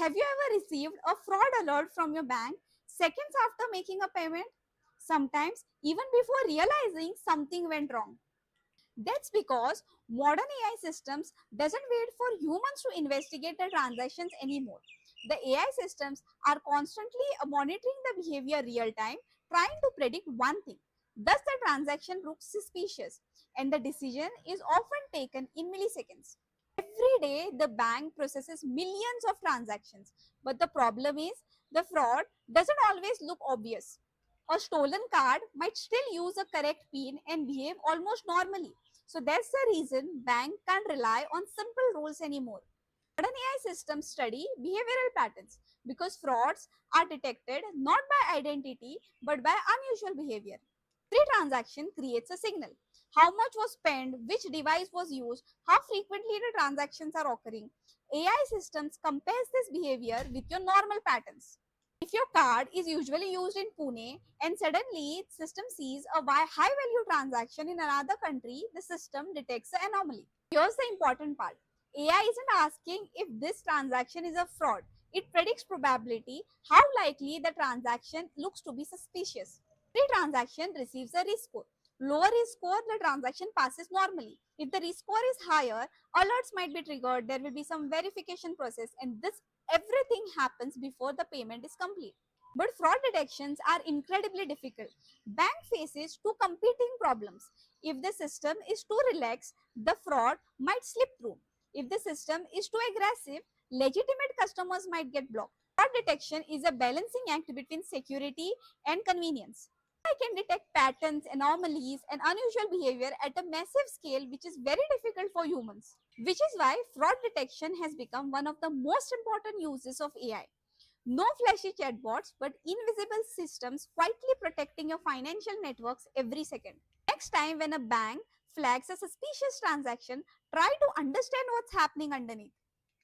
Have you ever received a fraud alert from your bank seconds after making a payment? Sometimes even before realizing something went wrong. That's because modern AI systems doesn't wait for humans to investigate the transactions anymore. The AI systems are constantly monitoring the behavior real time, trying to predict one thing. Thus, the transaction looks suspicious and the decision is often taken in milliseconds. Every day, the bank processes millions of transactions, but the problem is the fraud doesn't always look obvious. A stolen card might still use a correct PIN and behave almost normally. So that's the reason bank can't rely on simple rules anymore. Modern AI systems study behavioral patterns because frauds are detected not by identity but by unusual behavior. Every transaction creates a signal. How much was spent, which device was used, how frequently the transactions are occurring. AI systems compares this behavior with your normal patterns. If your card is usually used in Pune and suddenly system sees a high value transaction in another country, the system detects the anomaly. Here's the important part. AI isn't asking if this transaction is a fraud. It predicts probability, how likely the transaction looks to be suspicious. Every transaction receives a risk score. Lower risk score, the transaction passes normally. If the risk score is higher, alerts might be triggered, there will be some verification process, and this everything happens before the payment is complete. But fraud detections are incredibly difficult. Bank faces two competing problems. If the system is too relaxed, the fraud might slip through. If the system is too aggressive, legitimate customers might get blocked. Fraud detection is a balancing act between security and convenience. I can detect patterns, anomalies, and unusual behavior at a massive scale, which is very difficult for humans. Which is why fraud detection has become one of the most important uses of AI. No flashy chatbots, but invisible systems quietly protecting your financial networks every second. Next time when a bank flags a suspicious transaction, try to understand what's happening underneath.